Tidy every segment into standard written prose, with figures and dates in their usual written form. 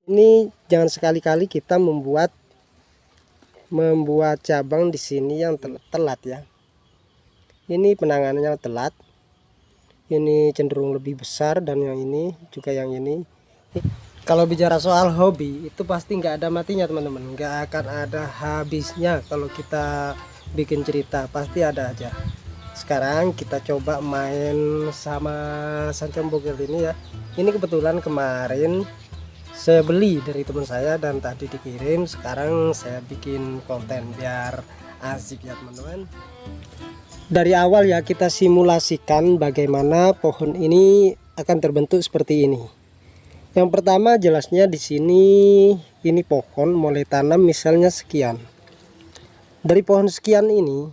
Ini jangan sekali-kali kita membuat cabang di sini yang telat ya. Ini penanganannya telat. Ini cenderung lebih besar, dan yang ini juga yang ini. Kalau bicara soal hobi itu pasti nggak ada matinya teman-teman, nggak akan ada habisnya. Kalau kita bikin cerita pasti ada aja. Sekarang kita coba main sama sancang bogel ini ya. Ini kebetulan kemarin saya beli dari teman saya dan tadi dikirim. Sekarang saya bikin konten biar asik ya teman-teman. Dari awal ya kita simulasikan bagaimana pohon ini akan terbentuk seperti ini. Yang pertama jelasnya di sini ini pohon mulai tanam misalnya sekian. Dari pohon sekian ini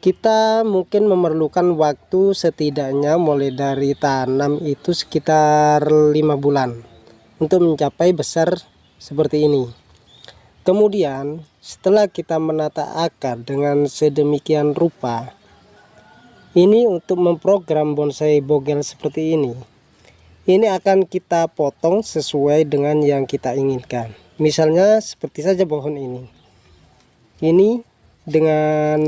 kita mungkin memerlukan waktu setidaknya mulai dari tanam itu sekitar 5 bulan untuk mencapai besar seperti ini. Kemudian setelah kita menata akar dengan sedemikian rupa, ini untuk memprogram bonsai bogel seperti ini akan kita potong sesuai dengan yang kita inginkan. Misalnya seperti saja pohon ini dengan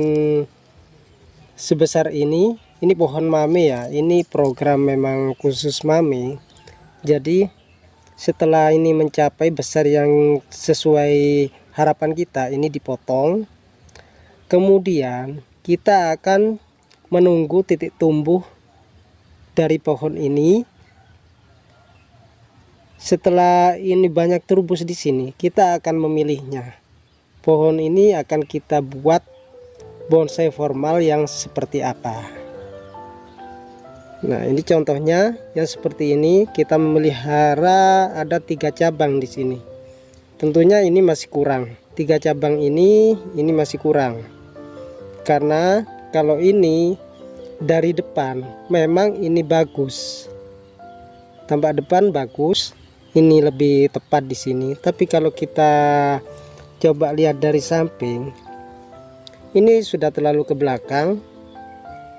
sebesar ini pohon mame ya. Ini program memang khusus mame. Jadi setelah ini mencapai besar yang sesuai harapan kita, ini dipotong. Kemudian kita akan menunggu titik tumbuh dari pohon ini. Setelah ini banyak terubus di sini, kita akan memilihnya. Pohon ini akan kita buat bonsai formal yang seperti apa. Nah, ini contohnya yang seperti ini. Kita memelihara ada 3 cabang di sini. Tentunya ini masih kurang. 3 cabang ini masih kurang. Karena kalau ini dari depan memang ini bagus. Tampak depan bagus. Ini lebih tepat di sini. Tapi kalau kita coba lihat dari samping, ini sudah terlalu ke belakang.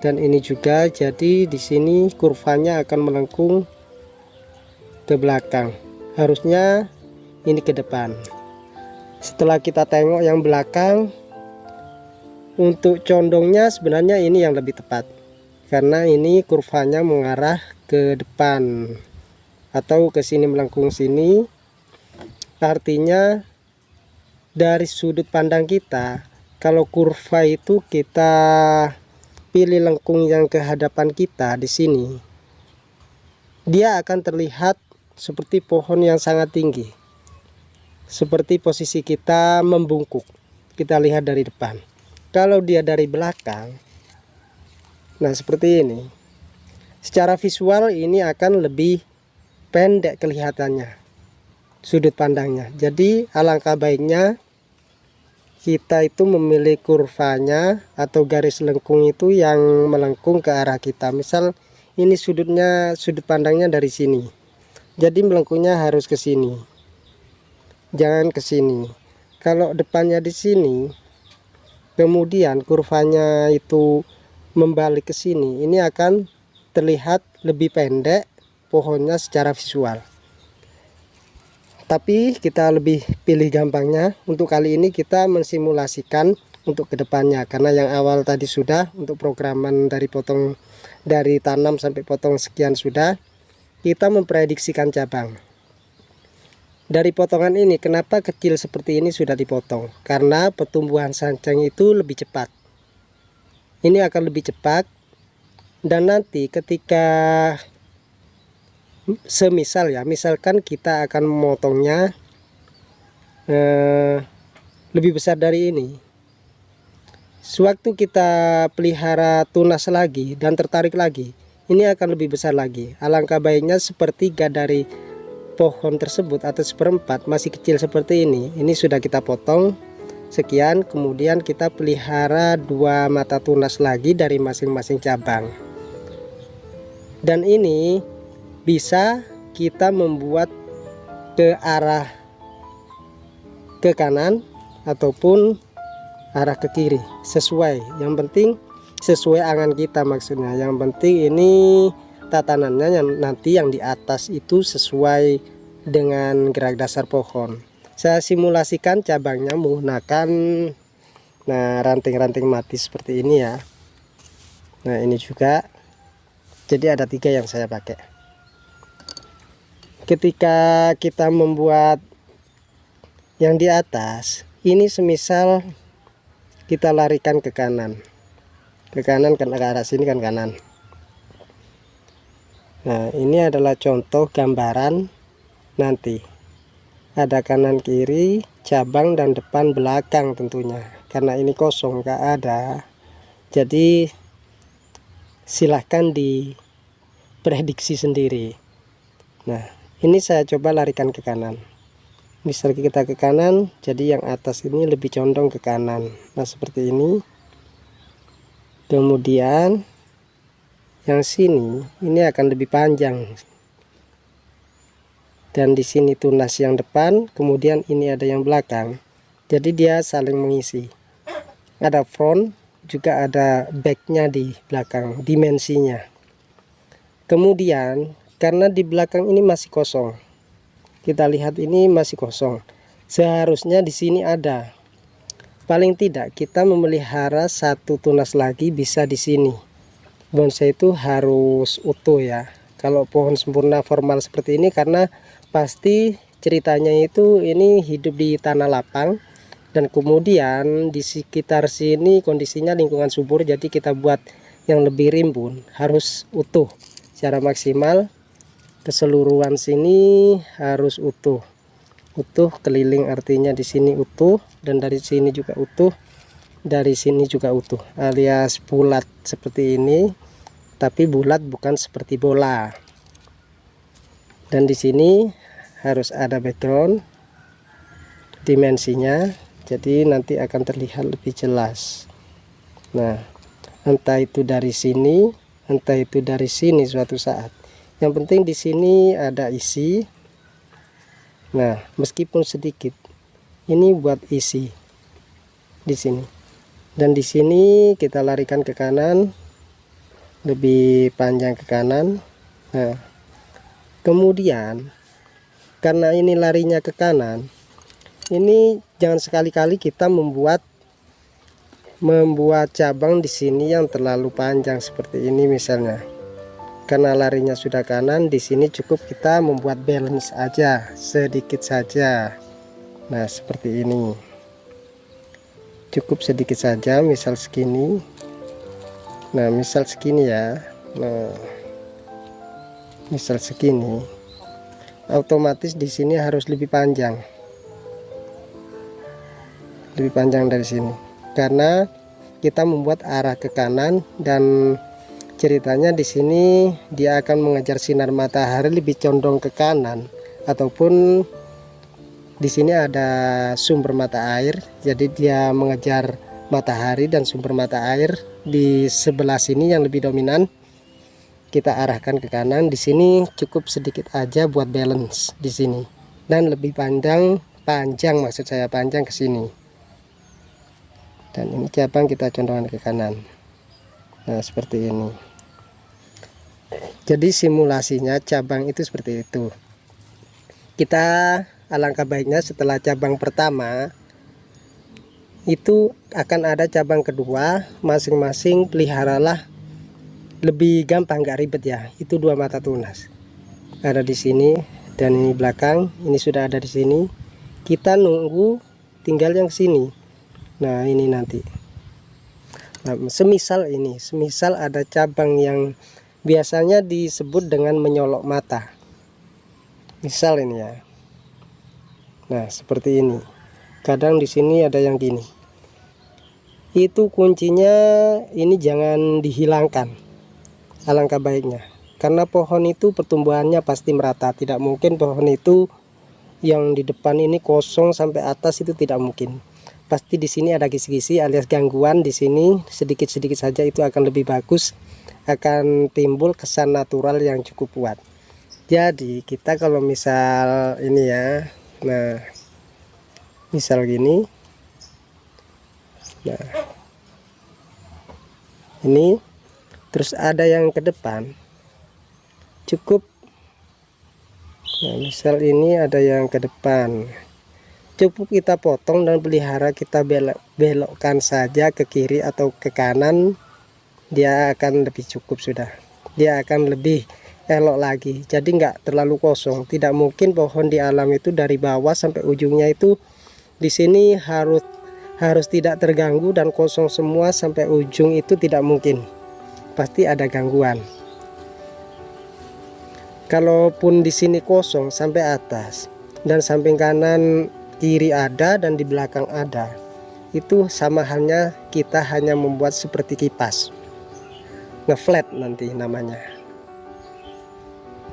Dan ini juga, jadi di sini kurvanya akan melengkung ke belakang. Harusnya ini ke depan. Setelah kita tengok yang belakang, untuk condongnya sebenarnya ini yang lebih tepat. Karena ini kurvanya mengarah ke depan atau ke sini, melengkung sini. Artinya dari sudut pandang kita, kalau kurva itu kita pilih lengkung yang ke hadapan kita di sini, dia akan terlihat seperti pohon yang sangat tinggi, seperti posisi kita membungkuk. Kita lihat dari depan. Kalau dia dari belakang, nah seperti ini, secara visual ini akan lebih pendek kelihatannya sudut pandangnya. Jadi alangkah baiknya kita itu memilih kurvanya atau garis lengkung itu yang melengkung ke arah kita. Misal ini sudut pandangnya dari sini, jadi melengkungnya harus ke sini, jangan ke sini. Kalau depannya di sini, kemudian kurvanya itu membalik ke sini, ini akan terlihat lebih pendek pohonnya secara visual. Tapi kita lebih pilih gampangnya. Untuk kali ini kita mensimulasikan untuk kedepannya, karena yang awal tadi sudah untuk programan dari tanam sampai potong sekian sudah. Kita memprediksikan cabang dari potongan ini. Kenapa kecil seperti ini sudah dipotong? Karena pertumbuhan sancang itu lebih cepat. Ini akan lebih cepat, dan nanti ketika misalkan kita akan memotongnya lebih besar dari ini, sewaktu kita pelihara tunas lagi dan tertarik lagi, ini akan lebih besar lagi. Alangkah baiknya sepertiga dari pohon tersebut atau seperempat masih kecil seperti ini sudah kita potong sekian. Kemudian kita pelihara 2 mata tunas lagi dari masing-masing cabang, dan ini bisa kita membuat ke arah ke kanan ataupun arah ke kiri, sesuai. Yang penting sesuai angan kita, maksudnya. Yang penting ini tatanannya yang nanti yang di atas itu sesuai dengan gerak dasar pohon. Saya simulasikan cabangnya menggunakan ranting-ranting mati seperti ini ya. Nah ini juga, jadi ada 3 yang saya pakai. Ketika kita membuat yang di atas ini, semisal kita larikan ke kanan kan ke arah sini kan kanan. Nah ini adalah contoh gambaran nanti ada kanan kiri, cabang, dan depan belakang tentunya. Karena ini kosong gak ada, jadi silahkan diprediksi sendiri. Nah ini saya coba larikan ke kanan. Misal kita ke kanan, jadi yang atas ini lebih condong ke kanan. Nah seperti ini. Kemudian yang sini ini akan lebih panjang, dan di sini tunas yang depan, kemudian ini ada yang belakang, jadi dia saling mengisi. Ada front juga ada backnya di belakang, dimensinya. Kemudian karena di belakang ini masih kosong, kita lihat ini masih kosong, seharusnya di sini ada. Paling tidak kita memelihara 1 tunas lagi bisa di sini. Bonsai itu harus utuh ya. Kalau pohon sempurna formal seperti ini, karena pasti ceritanya itu ini hidup di tanah lapang, dan kemudian di sekitar sini kondisinya lingkungan subur, jadi kita buat yang lebih rimbun harus utuh secara maksimal. Keseluruhan sini harus utuh keliling, artinya di sini utuh, dan dari sini juga utuh, dari sini juga utuh, alias bulat seperti ini, tapi bulat bukan seperti bola. Dan di sini harus ada background dimensinya, jadi nanti akan terlihat lebih jelas. Nah entah itu dari sini, entah itu dari sini suatu saat, yang penting di sini ada isi. Nah meskipun sedikit, ini buat isi di sini, dan di sini kita larikan ke kanan, lebih panjang ke kanan. Nah kemudian karena ini larinya ke kanan, ini jangan sekali-kali kita membuat cabang di sini yang terlalu panjang seperti ini misalnya. Karena larinya sudah kanan, di sini cukup kita membuat balance aja sedikit saja. Nah seperti ini, cukup sedikit saja, misal segini. Nah misal segini ya. Nah misal segini, otomatis di sini harus lebih panjang dari sini, karena kita membuat arah ke kanan, dan ceritanya di sini dia akan mengejar sinar matahari lebih condong ke kanan, ataupun di sini ada sumber mata air, jadi dia mengejar matahari dan sumber mata air di sebelah sini yang lebih dominan. Kita arahkan ke kanan, di sini cukup sedikit aja buat balance di sini, dan lebih panjang maksud saya panjang ke sini. Dan ini cabang kita condongkan ke kanan. Nah seperti ini. Jadi simulasinya cabang itu seperti itu. Kita alangkah baiknya setelah cabang pertama itu akan ada cabang kedua, masing-masing peliharalah lebih gampang, gak ribet ya. Itu 2 mata tunas ada di sini, dan ini belakang, ini sudah ada di sini. Kita nunggu tinggal yang sini. Nah ini nanti, nah, semisal ada cabang yang biasanya disebut dengan menyolok mata, misal ini ya. Nah seperti ini, kadang di sini ada yang gini. Itu kuncinya ini jangan dihilangkan, alangkah baiknya, karena pohon itu pertumbuhannya pasti merata. Tidak mungkin pohon itu yang di depan ini kosong sampai atas, itu tidak mungkin. Pasti di sini ada kisi-kisi alias gangguan di sini, sedikit-sedikit saja itu akan lebih bagus, akan timbul kesan natural yang cukup kuat. Jadi kita kalau misal ini ya, nah misal gini, nah ini terus ada yang ke depan, cukup Nah, misal ini ada yang ke depan, cukup kita potong dan pelihara, kita belokkan saja ke kiri atau ke kanan, dia akan lebih cukup sudah. Dia akan lebih elok lagi, jadi nggak terlalu kosong. Tidak mungkin pohon di alam itu dari bawah sampai ujungnya itu di sini harus tidak terganggu dan kosong semua sampai ujung, itu tidak mungkin, pasti ada gangguan. Kalaupun di sini kosong sampai atas dan samping kanan kiri ada dan di belakang ada, itu sama halnya kita hanya membuat seperti kipas, ngeflat nanti namanya.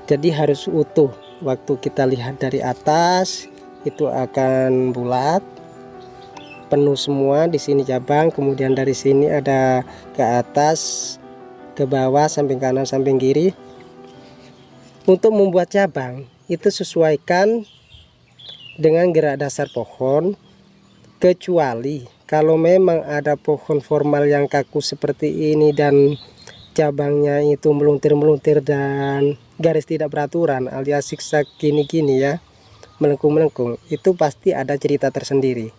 Jadi harus utuh. Waktu kita lihat dari atas itu akan bulat, penuh semua di sini cabang, kemudian dari sini ada ke atas, ke bawah, samping kanan, samping kiri. Untuk membuat cabang itu sesuaikan dengan gerak dasar pohon, kecuali kalau memang ada pohon formal yang kaku seperti ini dan cabangnya itu meluntir-meluntir dan garis tidak beraturan alias zigzag gini-gini ya, melengkung-melengkung, itu pasti ada cerita tersendiri.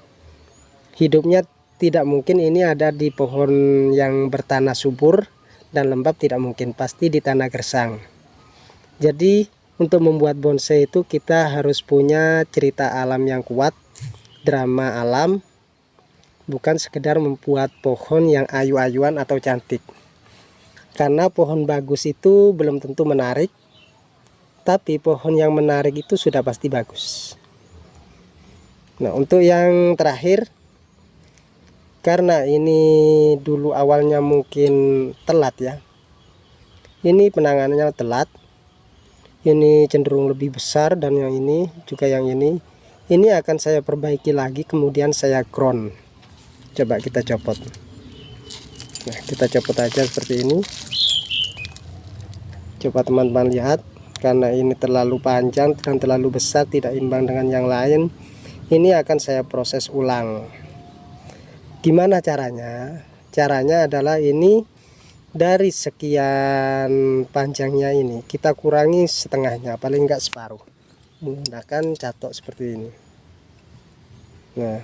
Hidupnya tidak mungkin ini ada di pohon yang bertanah subur dan lembab, tidak mungkin, pasti di tanah gersang. Jadi untuk membuat bonsai itu kita harus punya cerita alam yang kuat, drama alam, bukan sekedar membuat pohon yang ayu-ayuan atau cantik. Karena pohon bagus itu belum tentu menarik, tapi pohon yang menarik itu sudah pasti bagus. Nah, untuk yang terakhir, karena ini dulu awalnya mungkin telat ya, ini penanganannya telat, ini cenderung lebih besar, dan yang ini juga, yang ini akan saya perbaiki lagi, kemudian saya crown. Coba kita copot. Nah, kita copot aja seperti ini. Coba teman-teman lihat, karena ini terlalu panjang dan terlalu besar, tidak imbang dengan yang lain, ini akan saya proses ulang. Gimana caranya? Caranya adalah ini dari sekian panjangnya ini kita kurangi setengahnya, paling enggak separuh, menggunakan catok seperti ini. Nah,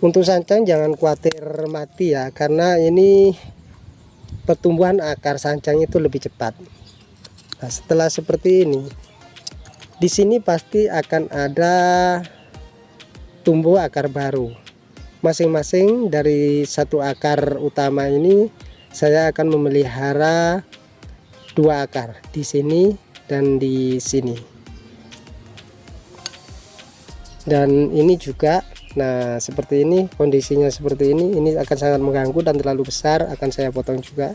untuk sancang jangan khawatir mati ya, karena ini pertumbuhan akar sancang itu lebih cepat. Nah, setelah seperti ini, di sini pasti akan ada tumbuh akar baru. Masing-masing dari satu akar utama ini saya akan memelihara dua akar, di sini dan di sini. Dan ini juga, nah seperti ini kondisinya, seperti ini akan sangat mengganggu dan terlalu besar, akan saya potong juga.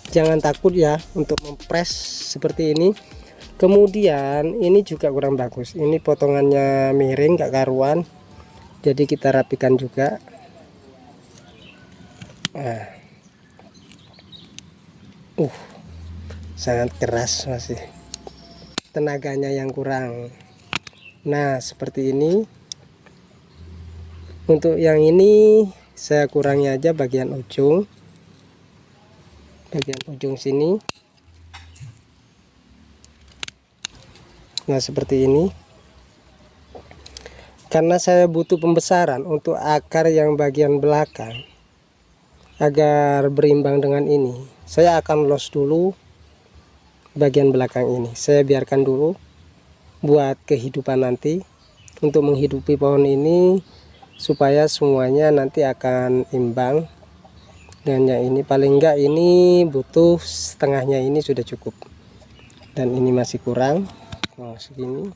Jangan takut ya untuk mempres seperti ini. Kemudian ini juga kurang bagus, ini potongannya miring gak karuan, jadi kita rapikan juga. Nah, sangat keras, masih tenaganya yang kurang. Nah seperti ini. Untuk yang ini saya kurangi aja bagian ujung sini. Nah seperti ini, karena saya butuh pembesaran untuk akar yang bagian belakang agar berimbang dengan ini, saya akan los dulu bagian belakang ini, saya biarkan dulu buat kehidupan nanti, untuk menghidupi pohon ini supaya semuanya nanti akan imbang. Dan yang ini paling enggak ini butuh setengahnya, ini sudah cukup, dan ini masih kurang. Nah segini.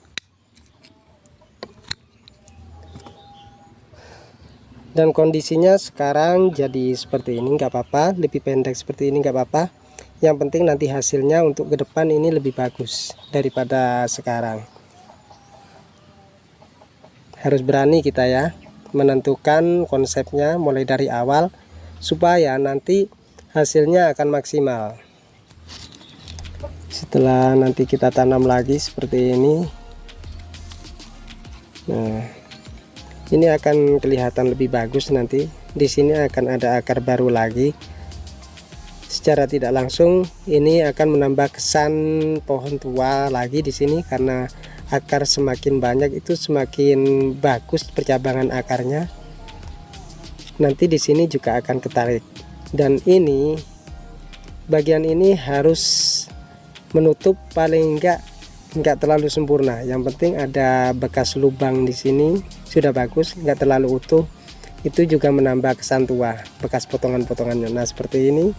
Dan kondisinya sekarang jadi seperti ini, nggak apa-apa, lebih pendek seperti ini nggak apa-apa, yang penting nanti hasilnya untuk ke depan ini lebih bagus daripada sekarang. Harus berani kita ya menentukan konsepnya mulai dari awal, supaya nanti hasilnya akan maksimal. Setelah nanti kita tanam lagi seperti ini, nah ini akan kelihatan lebih bagus. Nanti di sini akan ada akar baru lagi. Secara tidak langsung ini akan menambah kesan pohon tua lagi di sini, karena akar semakin banyak itu semakin bagus percabangan akarnya. Nanti di sini juga akan ketarik. Dan ini bagian ini harus menutup, paling enggak terlalu sempurna. Yang penting ada bekas lubang di sini sudah bagus, enggak terlalu utuh. Itu juga menambah kesan tua, bekas potongan-potongannya. Nah seperti ini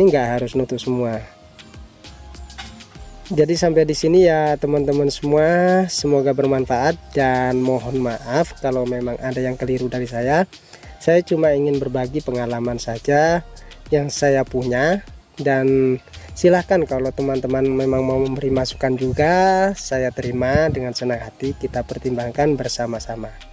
enggak harus nutup semua. Jadi sampai di sini ya teman-teman semua, semoga bermanfaat dan mohon maaf kalau memang ada yang keliru dari saya. Saya cuma ingin berbagi pengalaman saja yang saya punya, dan silahkan kalau teman-teman memang mau memberi masukan juga, saya terima dengan senang hati, kita pertimbangkan bersama-sama.